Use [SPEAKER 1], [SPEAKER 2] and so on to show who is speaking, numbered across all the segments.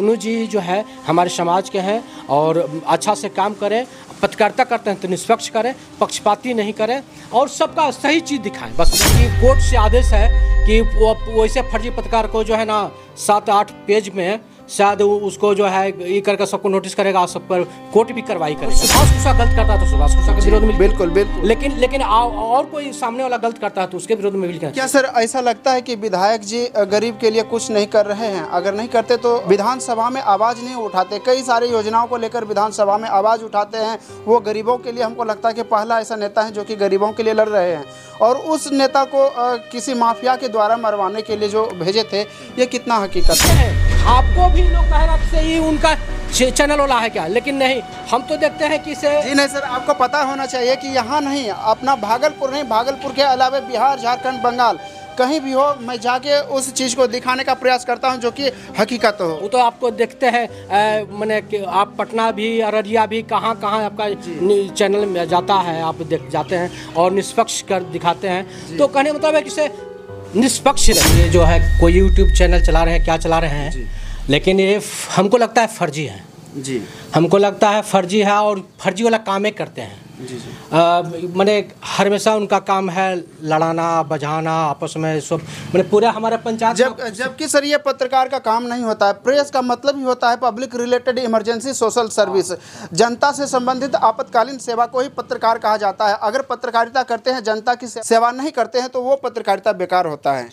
[SPEAKER 1] कुन्नू जी जो है हमारे समाज के हैं और अच्छा से काम करें, पत्रकारिता करते हैं तो निष्पक्ष करें, पक्षपाती नहीं करें और सबका सही चीज़ दिखाएं। बस कोर्ट से आदेश है कि वो वैसे फर्जी पत्रकार को जो है ना 7-8 पेज में शायद उसको जो है ये करके सबको नोटिस करेगा, सब पर कोर्ट भी कार्रवाई करेगा। सुभाष कुशा गलत करता है तो सुभाष कुशा के विरोध में
[SPEAKER 2] बिल्कुल बिल्कुल,
[SPEAKER 1] लेकिन और कोई सामने वाला गलत करता है तो उसके विरोध में भी
[SPEAKER 2] क्या सर ऐसा लगता है कि विधायक जी गरीब के लिए कुछ नहीं कर रहे हैं? अगर नहीं करते तो विधानसभा में आवाज नहीं उठाते। कई सारी योजनाओं को लेकर विधानसभा में आवाज उठाते हैं। वो गरीबों के लिए हमको लगता है कि पहला ऐसा नेता है जो कि गरीबों के लिए लड़ रहे हैं, और उस नेता को किसी माफिया के द्वारा मरवाने के लिए जो भेजे थे, ये कितना हकीकत है?
[SPEAKER 1] आपको भी लोग कहेगा कि ये उनका चैनल वाला है क्या, लेकिन नहीं, हम तो देखते हैं कि इसे
[SPEAKER 2] जी नहीं सर, आपको पता होना चाहिए कि यहाँ नहीं, अपना भागलपुर नहीं, भागलपुर के अलावा बिहार, झारखंड, बंगाल कहीं भी हो, मैं जाके उस चीज़ को दिखाने का प्रयास करता हूं जो कि हकीकत हो।
[SPEAKER 1] वो तो आपको देखते हैं, मैंने कि आप पटना भी, अररिया भी, कहाँ आपका चैनल में जाता है, आप देख जाते हैं और निष्पक्ष कर दिखाते हैं। तो कहने मतलब है कि इसे निष्पक्ष रहिए। जो है कोई यूट्यूब चैनल चला रहे हैं, क्या चला रहे हैं, लेकिन ये हमको लगता है फर्जी है
[SPEAKER 2] जी, हमको
[SPEAKER 1] लगता है फर्जी है और फर्जी वाला काम करते हैं
[SPEAKER 2] जी जी।
[SPEAKER 1] मैंने हमेशा उनका काम है लड़ाना बजाना आपस में सब, मैंने पूरा हमारे पंचायत
[SPEAKER 2] जबकि सर ये पत्रकार का काम नहीं होता है। प्रेस का मतलब ही होता है public related emergency social service, जनता से संबंधित आपातकालीन सेवा को ही पत्रकार कहा जाता है। अगर पत्रकारिता करते हैं, जनता की सेवा नहीं करते हैं, तो वो पत्रकारिता बेकार होता है।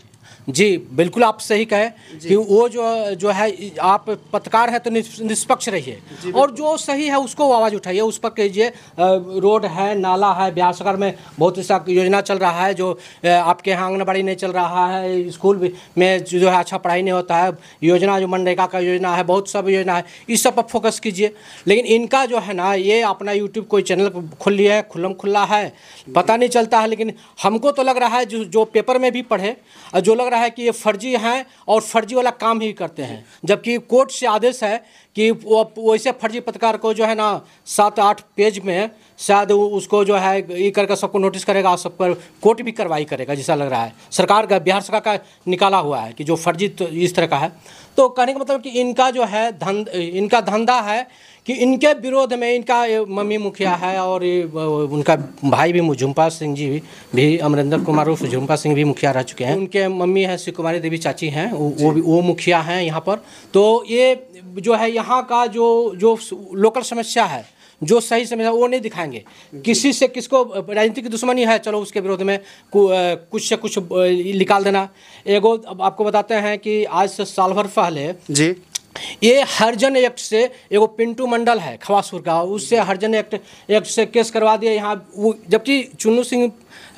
[SPEAKER 1] जी बिल्कुल, आप सही कहे कि वो जो है आप पत्रकार है तो निष्पक्ष रहिए और जो सही है उसको आवाज़ उठाइए, उस पर कीजिए। रोड है, नाला है, बिहार सरकार में बहुत सा योजना चल रहा है, जो आपके यहाँ आंगनबाड़ी नहीं चल रहा है, स्कूल में जो है अच्छा पढ़ाई नहीं होता है, योजना जो मनरेगा का योजना है, बहुत सब योजना है, इस सब पर फोकस कीजिए। लेकिन इनका जो है ना, ये अपना यूट्यूब कोई चैनल खोल लिया है, खुला है, पता नहीं चलता है। लेकिन हमको तो लग रहा है जो पेपर में भी पढ़े, जो लग रहा है कि ये फर्जी हैं और फर्जी वाला काम ही करते हैं। जबकि कोर्ट से आदेश है कि वो वैसे फर्जी पत्रकार को जो है ना 7-8 पेज में शायद उसको जो है ये करके सबको नोटिस करेगा, सब पर कोर्ट भी कार्रवाई करेगा, जैसा लग रहा है। सरकार का, बिहार सरकार का निकाला हुआ है कि जो फर्जी तो इस तरह का है। तो कहने का मतलब कि इनका जो है इनका धंधा है कि इनके विरोध में, इनका मम्मी मुखिया है और उनका भाई भी झुम्पा सिंह जी भी अमरिंदर कुमार उर्फ झुम्पा सिंह भी मुखिया रह चुके हैं। उनके मम्मी है शिव कुमारी देवी चाची हैं, वो मुखिया हैं यहाँ पर। तो ये जो है यहाँ का जो लोकल समस्या है, जो सही समस्या वो नहीं दिखाएंगे। किसी से किसको राजनीतिक दुश्मनी है, चलो उसके विरोध में कुछ से कुछ निकाल देना। एगो आपको बताते हैं कि आज से साल भर पहले
[SPEAKER 2] जी
[SPEAKER 1] ये हरिजन एक्ट से, एगो पिंटू मंडल है खवासपुर का, उससे हरिजन एक्ट से केस करवा दिया यहाँ। जबकि चुन्नू सिंह,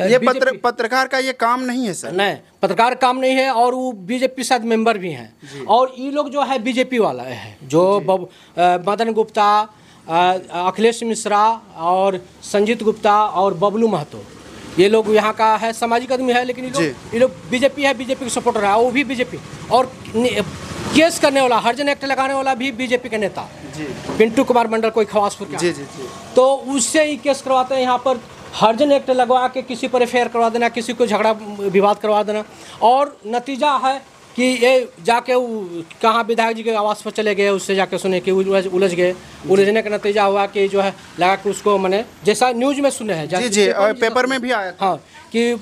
[SPEAKER 2] ये पत्रकार का ये काम नहीं है सर।
[SPEAKER 1] नहीं, पत्रकार काम नहीं है और वो बीजेपी शायद मेंबर भी हैं। और ये लोग जो है बीजेपी वाला है, जो मदन गुप्ता, अखिलेश मिश्रा और संजीत गुप्ता और बबलू महतो, ये लोग यहाँ का है, सामाजिक आदमी है। लेकिन ये लोग बीजेपी है, बीजेपी के सपोर्टर है, वो भी बीजेपी। और केस करने वाला, हरिजन एक्ट लगाने वाला भी बीजेपी के नेता पिंटू कुमार मंडल, कोई खवासपुर का। तो उससे ही केस करवाते हैं यहाँ पर। हरिजन एक्ट लगवा के किसी पर एफआईआर करवा देना, किसी को झगड़ा विवाद करवा देना, और नतीजा है कि ये जाके कहाँ विधायक जी के आवास पर चले गए, उससे जाके सुने कि उलझ गए। उलझने का नतीजा हुआ कि जो है लगा कि उसको, मैंने जैसा न्यूज में सुने हैं,
[SPEAKER 2] जी पेपर में भी आया,
[SPEAKER 1] हाँ, कि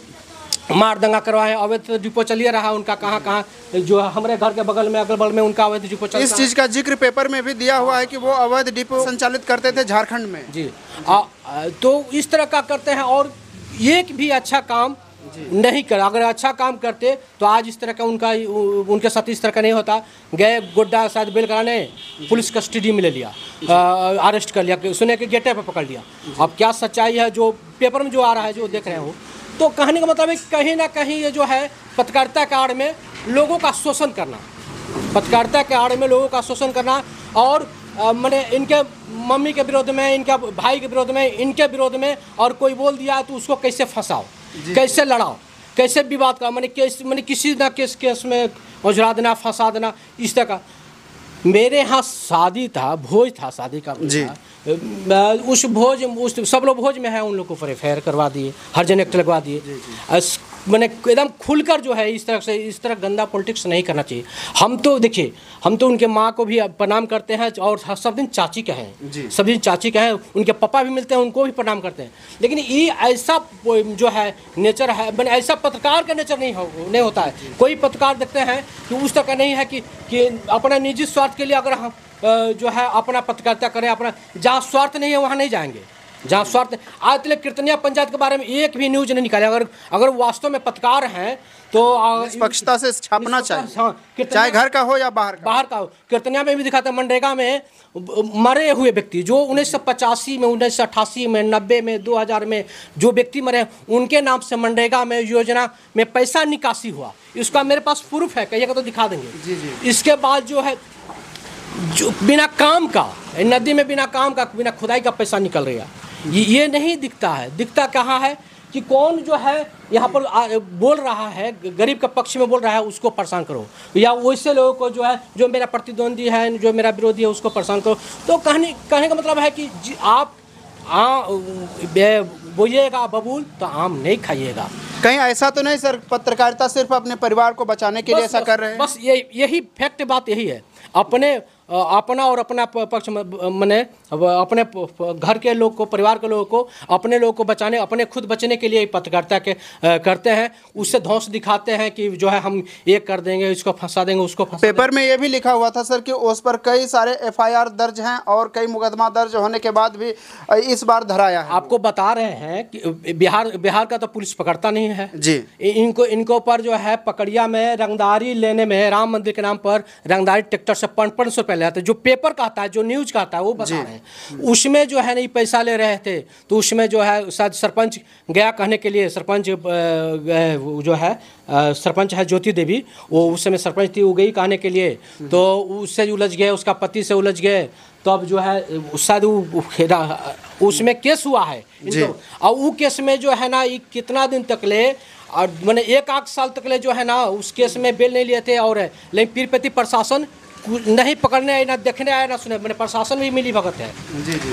[SPEAKER 1] मार दंगा करवाए, अवैध डिपो चलिए रहा उनका, कहाँ जो हमारे घर के बगल में, अगल बगल में उनका अवैध डिपो चलता।
[SPEAKER 2] इस चीज़ का जिक्र पेपर में भी दिया हुआ है कि वो अवैध डिपो संचालित करते थे झारखंड में।
[SPEAKER 1] जी तो इस तरह का करते हैं और एक भी अच्छा काम नहीं कर। अगर अच्छा काम करते तो आज इस तरह का उनके साथ इस तरह का नहीं होता। गए गोड्डा शायद बेल कराने, पुलिस कस्टडी में ले लिया, अरेस्ट कर लिया, सुने के गेटे पर पकड़ लिया। अब क्या सच्चाई है जो पेपर में जो आ रहा है, जो देख रहे हो, तो कहने का मतलब है कहीं ना कहीं ये जो है पत्रकारिता के आड़ में लोगों का शोषण करना, पत्रकारिता के आड़ में लोगों का शोषण करना। और मैंने इनके मम्मी के विरोध में, इनका भाई के विरोध में, इनके विरोध में, और कोई बोल दिया तो उसको कैसे फंसाओ, कैसे लड़ाओ, कैसे विवाद का, मैंने किसी ना केस में उजड़ा देना, फंसा देना, इस तरह का। मेरे यहाँ शादी था, भोज था, शादी का जी। उस सब लोग भोज में है, उन लोगों को एफआईआर करवा दिए, हरिजन एक्ट लगवा दिए। मैंने एकदम खुलकर जो है इस तरह गंदा पॉलिटिक्स नहीं करना चाहिए। हम तो देखिए, हम तो उनके माँ को भी प्रणाम करते हैं और सब दिन चाची का हैं, सब दिन चाची का हैं, उनके पापा भी मिलते हैं, उनको भी प्रणाम करते हैं। लेकिन ये ऐसा जो है नेचर है, मैंने ऐसा पत्रकार का नेचर नहीं होता है। कोई पत्रकार देखते हैं कि उस तरह का नहीं है कि अपना निजी स्वार्थ के लिए अगर हम जो है अपना पत्रकारिता करें, अपना जहाँ स्वार्थ नहीं है वहाँ नहीं जाएंगे, जहाँ स्वार्थ। आज तक कीर्तनिया पंचायत के बारे में एक भी न्यूज नहीं निकाले। अगर वास्तव में पत्रकार हैं तो
[SPEAKER 2] निष्पक्षता से छापना चाहिए, चाहे घर का हो या बाहर का
[SPEAKER 1] हो। कीर्तनिया में भी दिखाता है, मनरेगा में मरे हुए व्यक्ति जो 1985 में, 1988 में, 90 में, 2000 में जो व्यक्ति मरे, उनके नाम से मनरेगा में योजना में पैसा निकासी हुआ। इसका मेरे पास प्रूफ है, कहिएगा तो दिखा देंगे। इसके बाद जो है जो बिना काम का नदी में बिना काम का, बिना खुदाई का पैसा निकल रहा है, ये नहीं दिखता है। दिखता कहाँ है कि कौन जो है यहाँ पर बोल रहा है, गरीब के पक्ष में बोल रहा है, उसको परेशान करो, या वैसे लोगों को जो है जो मेरा प्रतिद्वंदी है, जो मेरा विरोधी है, उसको परेशान करो। तो कहने का मतलब है कि आप बोइएगा बबूल तो आम नहीं खाइएगा।
[SPEAKER 2] कहीं ऐसा तो नहीं सर, पत्रकारिता सिर्फ अपने परिवार को बचाने के लिए ऐसा कर रहे हैं?
[SPEAKER 1] बस यही फैक्ट बात यही है। अपना और अपना पक्ष मने अपने घर के लोग को, परिवार के लोगों को, अपने लोगों को बचाने, अपने खुद बचने के लिए पत्रकारिता के करते हैं। उससे धौंस दिखाते हैं कि जो है हम ये कर देंगे, इसको फंसा देंगे, उसको फंसा
[SPEAKER 2] पेपर में ये भी लिखा हुआ था सर कि उस पर कई सारे FIR दर्ज हैं और कई मुकदमा दर्ज होने के बाद भी इस बार धराया है।
[SPEAKER 1] आपको बता रहे हैं कि बिहार का तो पुलिस पकड़ता नहीं है
[SPEAKER 2] जी।
[SPEAKER 1] इनको पर जो है पकड़िया में रंगदारी लेने में, राम मंदिर के नाम पर रंगदारी ट्रैक्टर से 500 रुपये लेते, जो पेपर कहता है, जो न्यूज कहता है वो बता रहे हैं। उसमें जो है नहीं पैसा ले रहे थे, तो उसमें जो है शायद सरपंच गया कहने के लिए, सरपंच जो है सरपंच है ज्योति देवी, वो उस समय सरपंच थी, वो गई कहने के लिए, तो उससे उलझ गए, उसका पति से उलझ गए, तो अब जो है शायद उसमें केस हुआ है और वो केस में जो है ना कितना दिन तक ले, और मैंने 1 साल तक ले जो है ना उस केस में बेल नहीं लिए थे। और लेकिन पीरपैंती प्रशासन नहीं पकड़ने आए, ना देखने आए, ना सुने। मैंने प्रशासन भी मिली भगत है,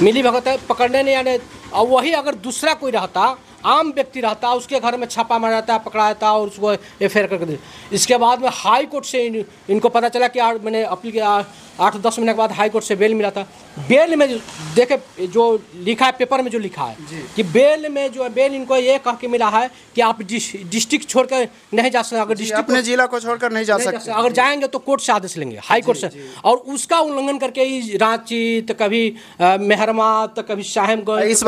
[SPEAKER 1] मिली भगत है, पकड़ने नहीं आने। और वही अगर दूसरा कोई रहता, आम व्यक्ति रहता, उसके घर में छापा मारा जाता, पकड़ा जाता और उसको FIR करके दे। इसके बाद में हाई कोर्ट से इनको पता चला कि मैंने अपील किया, 8-10 महीने के बाद हाई कोर्ट से बेल मिला था। बेल में देखे जो लिखा है, पेपर में जो लिखा है कि बेल में जो है, बेल इनको ये कह के मिला है कि आप डिस्ट्रिक्ट छोड़कर नहीं जा सकते, अगर डिस्ट्रिक्ट
[SPEAKER 2] अपने जिला को छोड़कर नहीं जा सकते,
[SPEAKER 1] अगर जाएंगे तो कोर्ट से आदेश लेंगे, हाई कोर्ट से। और उसका उल्लंघन करके रांची, तो कभी मेहरमा, तो कभी साहेबगंज,
[SPEAKER 2] इस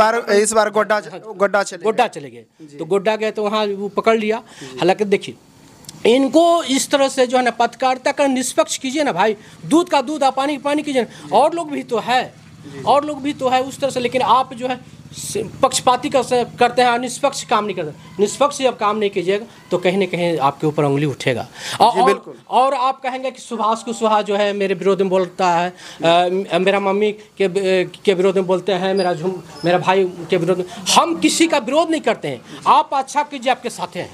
[SPEAKER 2] बार गोड्डा
[SPEAKER 1] चले गए। तो गोड्डा गए तो वहाँ वो पकड़ लिया। हालांकि देखिए, इनको इस तरह से जो है ना पत्रकारिता का निष्पक्ष कीजिए ना भाई, दूध का दूध, आप पानी पानी कीजिए। और लोग भी तो है, और लोग भी तो है उस तरह से। लेकिन आप जो है पक्षपाती करते हैं, निष्पक्ष काम नहीं करते। निष्पक्ष जब काम नहीं कीजिएगा तो कहीं ना कहीं आपके ऊपर उंगली उठेगा। और आप कहेंगे कि सुभाष कुशवाहा जो है मेरे विरोध में बोलता है, मेरा मम्मी के विरोध में बोलते हैं, मेरा भाई के विरोध में। हम किसी का विरोध नहीं करते हैं। आप अच्छा कीजिए, आपके साथ हैं।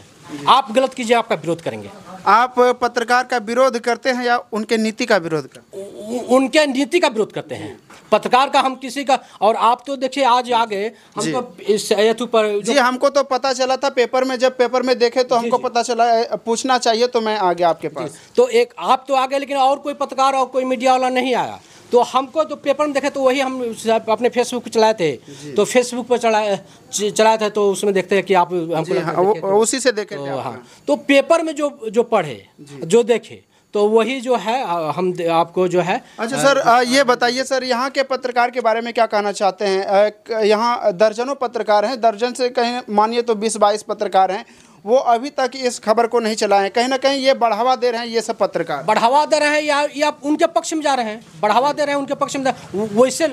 [SPEAKER 1] आप गलत कीजिए, आपका विरोध करेंगे।
[SPEAKER 2] आप पत्रकार का विरोध करते हैं या उनके नीति का विरोध करते हैं?
[SPEAKER 1] उनके नीति का विरोध करते हैं। पत्रकार का हम किसी का, और आप तो देखिए आज आ गए हम तो इस हेतु पर
[SPEAKER 2] जी, हमको तो पता चला था पेपर में, जब पेपर में देखे तो हमको पता चला, पूछना चाहिए तो मैं आ गया आपके पास।
[SPEAKER 1] तो एक आप तो आ गए, लेकिन और कोई पत्रकार और कोई मीडिया वाला नहीं आया। तो हमको तो पेपर में देखे तो वही हम अपने फेसबुक पे चलाए थे, तो फेसबुक पर चलाए थे, तो उसमें देखते हैं कि आप हमको
[SPEAKER 2] उसी से देखे थे।
[SPEAKER 1] हाँ, तो पेपर में जो पढ़े, जो देखे, तो वही जो है हम आपको जो है।
[SPEAKER 2] अच्छा सर, ये बताइए सर, यहाँ के पत्रकार के बारे में क्या कहना चाहते हैं? यहाँ दर्जनों पत्रकार हैं, दर्जन से कहीं मानिए तो 20-22 पत्रकार हैं, वो अभी तक इस खबर को नहीं चलाए हैं। कहीं ना कहीं ये बढ़ावा दे रहे हैं, ये सब पत्रकार
[SPEAKER 1] बढ़ावा दे रहे हैं या उनके पक्ष में जा रहे हैं, बढ़ावा दे रहे हैं उनके पक्ष में। वैसे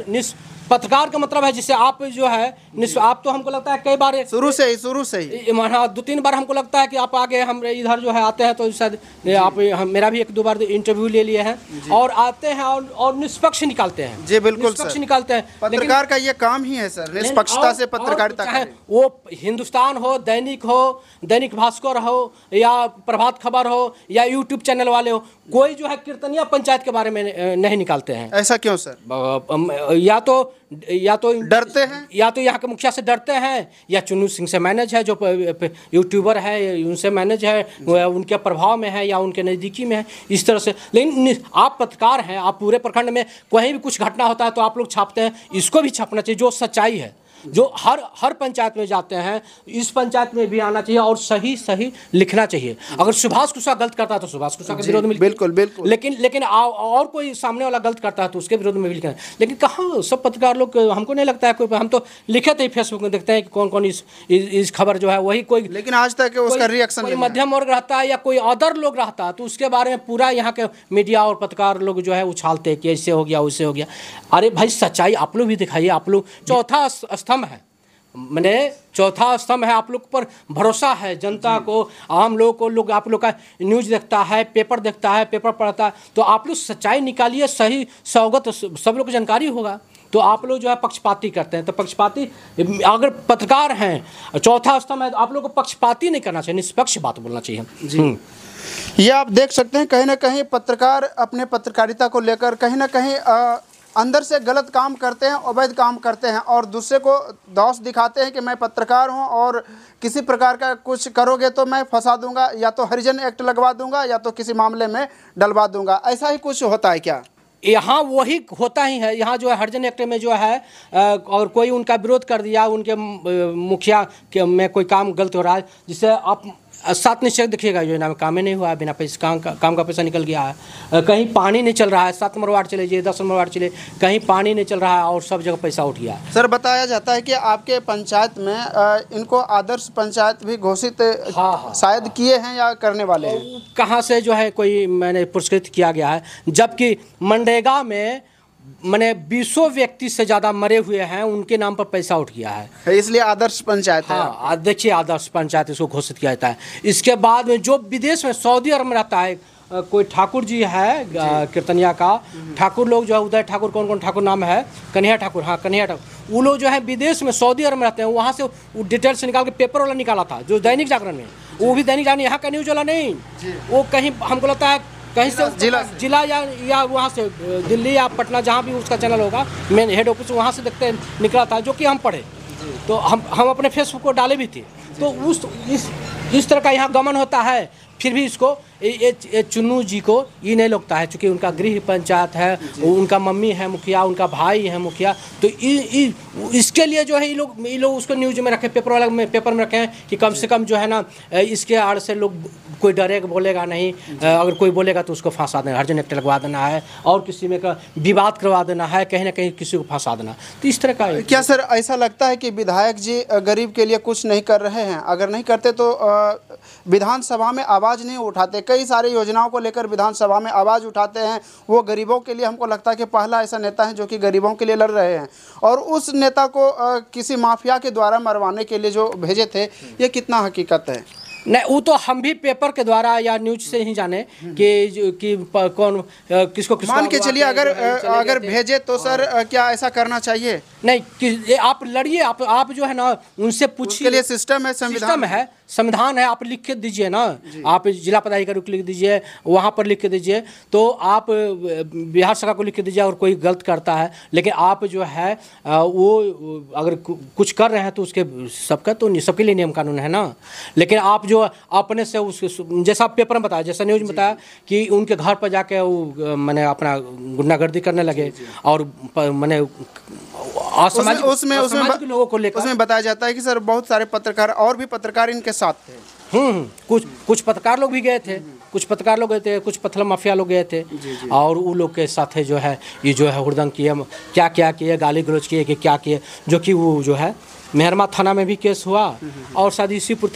[SPEAKER 1] पत्रकार का मतलब है जिससे आप जो है आप तो हमको लगता है कई बार
[SPEAKER 2] शुरू से ही
[SPEAKER 1] 2-3 बार हमको लगता है कि आप आगे हम इधर जो है आते हैं, तो शायद आप मेरा भी 1-2 बार इंटरव्यू ले लिए हैं और आते हैं और निष्पक्ष निकालते हैं।
[SPEAKER 2] जी बिल्कुल
[SPEAKER 1] निष्पक्ष निकालते हैं।
[SPEAKER 2] पत्रकार का ये काम ही है सर, निष्पक्षता से पत्रकारिता करें।
[SPEAKER 1] वो हिंदुस्तान हो, दैनिक भास्कर हो, या प्रभात खबर हो, या यूट्यूब चैनल वाले हो, कोई जो है कीर्तनिया पंचायत के बारे में नहीं निकालते हैं।
[SPEAKER 2] ऐसा क्यों सर?
[SPEAKER 1] या तो या तो
[SPEAKER 2] डरते हैं,
[SPEAKER 1] या तो यहाँ के मुखिया से डरते हैं, या चुन्नू सिंह से मैनेज है, जो यूट्यूबर है उनसे मैनेज है, उनके प्रभाव में है या उनके नज़दीकी में है, इस तरह से। लेकिन आप पत्रकार हैं, आप पूरे प्रखंड में कहीं भी कुछ घटना होता है तो आप लोग छापते हैं, इसको भी छापना चाहिए जो सच्चाई है, जो हर पंचायत में जाते हैं, इस पंचायत में भी आना चाहिए और सही लिखना चाहिए। अगर सुभाष कुशवाहा गलत करता है तो सुभाष कुशवाहा के विरोध में
[SPEAKER 2] बिल्कुल बिल्कुल,
[SPEAKER 1] लेकिन और कोई सामने वाला गलत करता है तो उसके विरोध में भी लिखना है। लेकिन कहाँ सब पत्रकार लोग, हमको नहीं लगता है कोई, हम तो लिखे थे फेसबुक में, देखते हैं कि कौन कौन इस खबर जो है वही कोई,
[SPEAKER 2] लेकिन आज तक उसका रिएक्शन
[SPEAKER 1] कोई मध्यम वर्ग रहता है या कोई अदर लोग रहता है तो उसके बारे में पूरा यहाँ के मीडिया और पत्रकार लोग जो है उछालते हैं कि ऐसे हो गया वैसे हो गया। अरे भाई सच्चाई आप लोग भी दिखाइए। आप लोग चौथा स्तंभ है, मैंने चौथा स्तंभ है, आप लोग पर भरोसा है जनता को, आम लोगों को, लोग आप लोग का न्यूज़ देखता है, पेपर देखता है, पेपर पढ़ता है, तो आप लोग सच्चाई निकालिए, सही सौगत सब लोग को जानकारी होगा। तो आप लोग जो है पक्षपाती करते हैं, तो पक्षपाती अगर पत्रकार हैं, चौथा स्तंभ है, तो आप लोग को पक्षपाती नहीं करना चाहिए, निष्पक्ष बात बोलना चाहिए जी।
[SPEAKER 2] ये आप देख सकते हैं कहीं ना कहीं पत्रकार अपने पत्रकारिता को लेकर कहीं ना कहीं अंदर से गलत काम करते हैं, अवैध काम करते हैं और दूसरे को दोष दिखाते हैं कि मैं पत्रकार हूं और किसी प्रकार का कुछ करोगे तो मैं फंसा दूंगा, या तो हरिजन एक्ट लगवा दूंगा या तो किसी मामले में डलवा दूंगा। ऐसा ही कुछ होता है क्या?
[SPEAKER 1] यहाँ वही होता ही है। यहाँ जो है हरिजन एक्ट में जो है और कोई उनका विरोध कर दिया, उनके मुखिया के में कोई काम गलत हो रहा है, जिससे आप 7 निश्चय देखिएगा योजना में काम ही नहीं हुआ है, बिना पैसे काम का पैसा निकल गया है। कहीं पानी नहीं चल रहा है, 7 नंबर वार्ड चले जाइए, 10 नंबर वार्ड चले, कहीं पानी नहीं चल रहा है और सब जगह पैसा उठ गया।
[SPEAKER 2] सर बताया जाता है कि आपके पंचायत में इनको आदर्श पंचायत भी घोषित शायद किए हैं या करने वाले हैं।
[SPEAKER 1] कहाँ से जो है कोई मैंने पुरस्कृत किया गया है, जबकि मनरेगा में मैंने 20 व्यक्ति से ज़्यादा मरे हुए हैं, उनके नाम पर पैसा उठ गया है,
[SPEAKER 2] इसलिए आदर्श पंचायत है।
[SPEAKER 1] हाँ देखिए, आदर्श पंचायत इसको घोषित किया जाता है। इसके बाद में जो विदेश में सऊदी अरब में रहता है कोई ठाकुर जी है कीर्तनिया का, ठाकुर लोग जो है उदय ठाकुर, कौन ठाकुर नाम है, कन्हैया ठाकुर, हाँ कन्हैया ठाकुर, वो लोग जो है विदेश में सऊदी अरब में रहते हैं, वहाँ से वो डिटेल से निकाल के पेपर वाला निकाला था जो दैनिक जागरण में, वो भी दैनिक जागरण यहाँ का न्यूज वाला नहीं, वो कहीं हमको लगता है कहीं से जिला या वहाँ से दिल्ली या पटना जहाँ भी उसका चैनल होगा, मेन हेड ऑफिस, वहाँ से देखते निकला था, जो कि हम पढ़े, तो हम अपने फेसबुक को डाले भी थे। तो इस तरह का यहाँ गमन होता है। फिर भी इसको ये चुन्नू जी को ये नहीं लगता है, चूँकि उनका गृह पंचायत है, उनका मम्मी है मुखिया, उनका भाई है मुखिया, तो इसके लिए जो है ये लोग उसको न्यूज में रखे, पेपर में रखें कि कम से कम जो है ना इसके आड़ से लोग कोई डरेगा, बोलेगा नहीं, अगर कोई बोलेगा तो उसको फंसा देना, हरिजन एक्ट लगवा देना है और किसी में का विवाद करवा देना है, कहीं ना कहीं किसी को फंसा देना। तो इस तरह का
[SPEAKER 2] क्या सर ऐसा लगता है कि विधायक जी गरीब के लिए कुछ नहीं कर रहे हैं? अगर नहीं करते तो विधानसभा में आवाज़ नहीं उठाते, कई सारी योजनाओं को लेकर विधानसभा में आवाज़ उठाते हैं, वो गरीबों के लिए हमको लगता है कि पहला ऐसा नेता है जो कि गरीबों के लिए लड़ रहे हैं, और उस नेता को किसी माफिया के द्वारा मरवाने के लिए जो भेजे थे, ये कितना हकीकत है?
[SPEAKER 1] नहीं, वो तो हम भी पेपर के द्वारा या न्यूज से ही जाने कि कौन किसको
[SPEAKER 2] मान के चलिए अगर भेजे तो सर क्या ऐसा करना चाहिए?
[SPEAKER 1] नहीं कि आप लड़िए, आप जो है ना उनसे पूछिए,
[SPEAKER 2] उसके लिए सिस्टम है,
[SPEAKER 1] संविधान है, आप लिख के दीजिए ना, आप जिला पदाधिकारी को लिख दीजिए, वहाँ पर लिख के दीजिए, तो आप बिहार सरकार को लिख के दीजिए अगर कोई गलत करता है। लेकिन आप जो है वो अगर कुछ कर रहे हैं तो उसके सबके लिए नियम कानून है ना। लेकिन आप जो अपने से जैसा पेपर में बताया, जैसा न्यूज में बताया कि उनके घर पर जाके वो मैंने अपना गुंडागर्दी करने लगे और मैंने
[SPEAKER 2] उसमें लोगों को लेकर उसमें बताया जाता है कि सर बहुत सारे पत्रकार और भी पत्रकार इनके साथ थे।
[SPEAKER 1] कुछ पत्रकार लोग भी गए थे, कुछ पत्थर माफिया लोग गए थे और वो लोग के साथ जो है ये जो है हुड़दंग किए, क्या किए, गाली गलौज किए कि क्या किए, जो कि वो जो है मेहरमा थाना में भी केस हुआ और शायद इसीपुर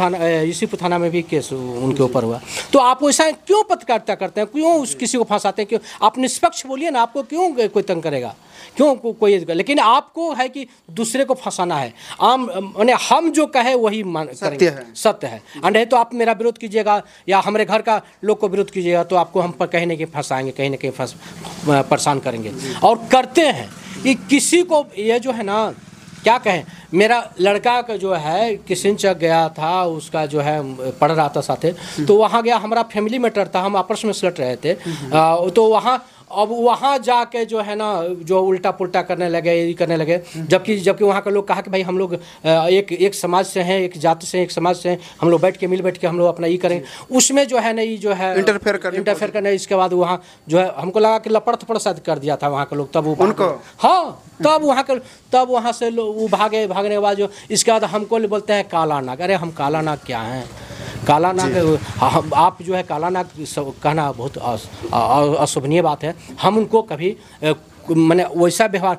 [SPEAKER 1] थाना में भी केस उनके ऊपर हुआ। तो आप ऐसा क्यों पत्रकारिता करते हैं, क्यों किसी को फंसाते हैं? क्यों आप निष्पक्ष बोलिए ना, आपको क्यों कोई तंग करेगा, क्यों कोई? लेकिन आपको है कि दूसरे को फंसाना है। मैंने हम जो कहे वही सत्य है। नहीं तो आप मेरा विरोध कीजिएगा या हमारे घर का लोग को विरोध कीजिएगा तो आपको हम पर कहीं ना कहीं फंसाएंगे, कहीं ना कहीं परेशान करेंगे और करते हैं। ये किसी को ये जो है ना क्या कहें, मेरा लड़का का जो है किशनचक गया था, उसका जो है पढ़ रहा था साथे, तो वहाँ गया, हमारा फैमिली मैटर था, हम आपस में सलट रहे थे, तो वहाँ अब वहाँ जाके जो है ना जो उल्टा पुल्टा करने लगे, ये करने लगे, जबकि वहाँ के लोग कहा कि भाई हम लोग एक समाज से हैं, एक जाति से, एक समाज से हैं, हम लोग मिल बैठ के हम लोग अपना ये करें। उसमें जो है ना ये जो है इंटरफेयर करने इसके बाद वहाँ जो है हमको लगा कि लपड़ थपड़ शायद कर दिया था वहाँ के लोग, तब वो उनको हाँ तब वहाँ से वो भागने के बाद जो इसके बाद हमको बोलते हैं काला नाग। अरे हम काला नाग क्या हैं? काला नाग आप जो है काला नाग कहना बहुत अशोभनीय बात है। हम उनको कभी मैंने वैसा व्यवहार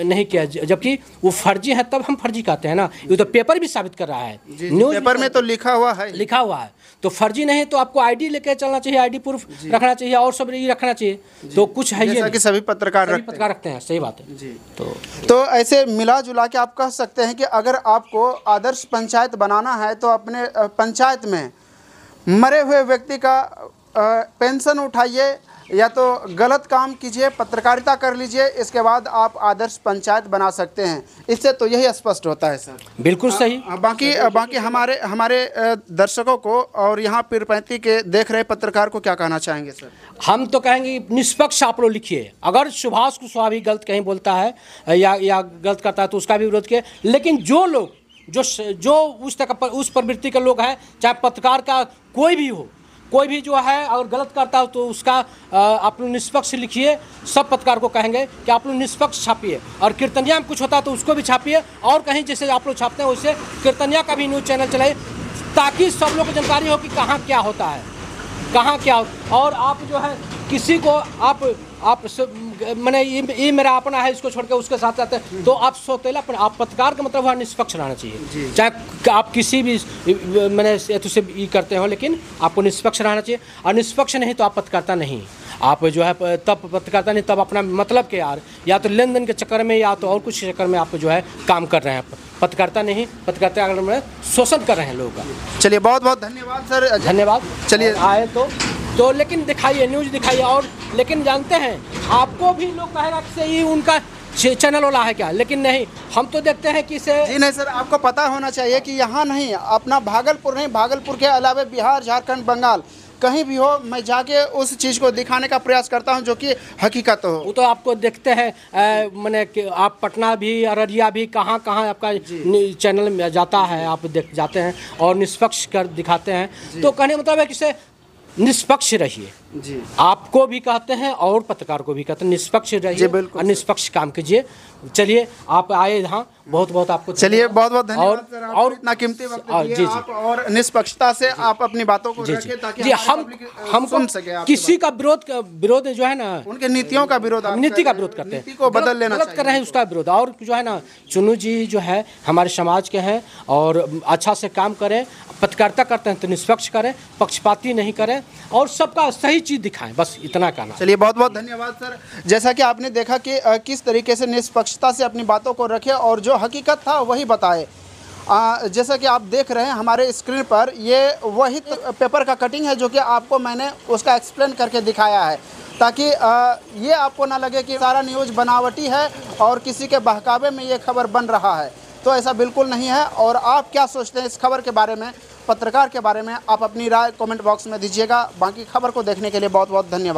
[SPEAKER 1] नहीं किया, जबकि वो फर्जी है तब हम फर्जी कहते हैं ना। ये तो पेपर भी साबित कर रहा है,
[SPEAKER 2] न्यूज़ पेपर में तो लिखा हुआ है
[SPEAKER 1] तो फर्जी नहीं तो आपको आईडी लेके चलना चाहिए, आईडी प्रूफ रखना चाहिए और सब ये रखना चाहिए। तो कुछ है ये
[SPEAKER 2] कि सभी पत्रकार
[SPEAKER 1] रखते हैं, सही बात है जी।
[SPEAKER 2] तो ऐसे मिला जुला के आप कह सकते हैं कि अगर आपको आदर्श पंचायत बनाना है तो अपने पंचायत में मरे हुए व्यक्ति का पेंशन उठाइए या तो गलत काम कीजिए, पत्रकारिता कर लीजिए, इसके बाद आप आदर्श पंचायत बना सकते हैं। इससे तो यही स्पष्ट होता है सर।
[SPEAKER 1] बिल्कुल सही।
[SPEAKER 2] बाकी हमारे दर्शकों को और यहाँ पीरपैंती के देख रहे पत्रकार को क्या कहना चाहेंगे सर?
[SPEAKER 1] हम तो कहेंगे निष्पक्ष आप लोग लिखिए। अगर सुभाष कुशवाहा भी गलत कहीं बोलता है या गलत करता है तो उसका भी विरोध किए, लेकिन जो लोग जो उस प्रवृत्ति के लोग हैं, चाहे पत्रकार का कोई भी जो है अगर गलत करता हो तो उसका आप लोग निष्पक्ष लिखिए। सब पत्रकार को कहेंगे कि आप लोग निष्पक्ष छापिए, और कीर्तनिया में कुछ होता है तो उसको भी छापिए, और कहीं जैसे आप लोग छापते हैं वैसे कीर्तनिया का भी न्यूज़ चैनल चलाइए, ताकि सब लोग को जानकारी हो कि कहाँ क्या होता है, कहाँ क्या हो। और आप जो है किसी को आप मैंने ये मेरा अपना है, इसको छोड़ के उसके साथ जाते हैं तो आप सौतेला। आप पत्रकार का मतलब वह निष्पक्ष रहना चाहिए, चाहे आप किसी भी मैंने से ये करते हो, लेकिन आपको निष्पक्ष रहना चाहिए। और निष्पक्ष नहीं तो आप पत्रकारिता नहीं, आप जो है तब पत्रकारिता नहीं, तब अपना मतलब के या तो लेन देन के चक्कर में या तो और कुछ चक्कर में आप जो है काम कर रहे हैं। पत्रकारिता नहीं, पत्रकारिता में शोषण कर रहे हैं लोगों का।
[SPEAKER 2] चलिए बहुत बहुत धन्यवाद सर।
[SPEAKER 1] धन्यवाद।
[SPEAKER 2] चलिए
[SPEAKER 1] आए तो लेकिन दिखाइए, न्यूज़ दिखाइए। और लेकिन जानते हैं आपको भी लोग कहेगा कि ये उनका चैनल वाला है क्या, लेकिन नहीं, हम तो देखते हैं कि
[SPEAKER 2] जी नहीं सर, आपको पता होना चाहिए कि यहाँ नहीं, अपना भागलपुर नहीं, भागलपुर के अलावा बिहार, झारखंड, बंगाल कहीं भी हो, मैं जाके उस चीज़ को दिखाने का प्रयास करता हूं जो कि हकीकत हो।
[SPEAKER 1] वो तो आपको देखते हैं मैंने आप पटना भी, अररिया भी, कहाँ आपका चैनल में जाता है, आप जाते हैं और निष्पक्ष कर दिखाते हैं। तो कहने मतलब है कि निष्पक्ष रहिए
[SPEAKER 2] जी।
[SPEAKER 1] आपको भी कहते हैं और पत्रकार को भी कहते हैं निष्पक्ष रहिए और निष्पक्ष काम कीजिए। चलिए आप आए यहाँ, बहुत बहुत आपको
[SPEAKER 2] चलिए बहुत बहुत धन्यवाद सर, और इतना कीमती वक्त दिया आप और निष्पक्षता से आप अपनी बातों को रखें ताकि हम सुन सके।
[SPEAKER 1] किसी का विरोध जो है ना,
[SPEAKER 2] उनके नीतियों का विरोध,
[SPEAKER 1] नीति का विरोध करते हैं,
[SPEAKER 2] नीति को बदल लेना
[SPEAKER 1] कर रहे हैं उसका विरोध। और जो है ना चुनू जी जो है हमारे समाज के हैं और अच्छा से काम करें, पत्रकारिता करते हैं तो निष्पक्ष करें, पक्षपाती नहीं करें और सबका सही चीज़ दिखाएं, बस इतना कहना।
[SPEAKER 2] चलिए बहुत बहुत धन्यवाद सर। जैसा कि आपने देखा कि किस तरीके से निष्पक्षता से अपनी बातों को रखे और जो हकीकत था वही बताए। जैसा कि आप देख रहे हैं हमारे स्क्रीन पर, ये वही पेपर का कटिंग है जो कि आपको मैंने उसका एक्सप्लेन करके दिखाया है, ताकि ये आपको ना लगे कि सारा न्यूज़ बनावटी है और किसी के बहकावे में ये खबर बन रहा है। तो ऐसा बिल्कुल नहीं है। और आप क्या सोचते हैं इस खबर के बारे में, पत्रकार के बारे में, आप अपनी राय कमेंट बॉक्स में दीजिएगा। बाकी खबर को देखने के लिए बहुत बहुत धन्यवाद।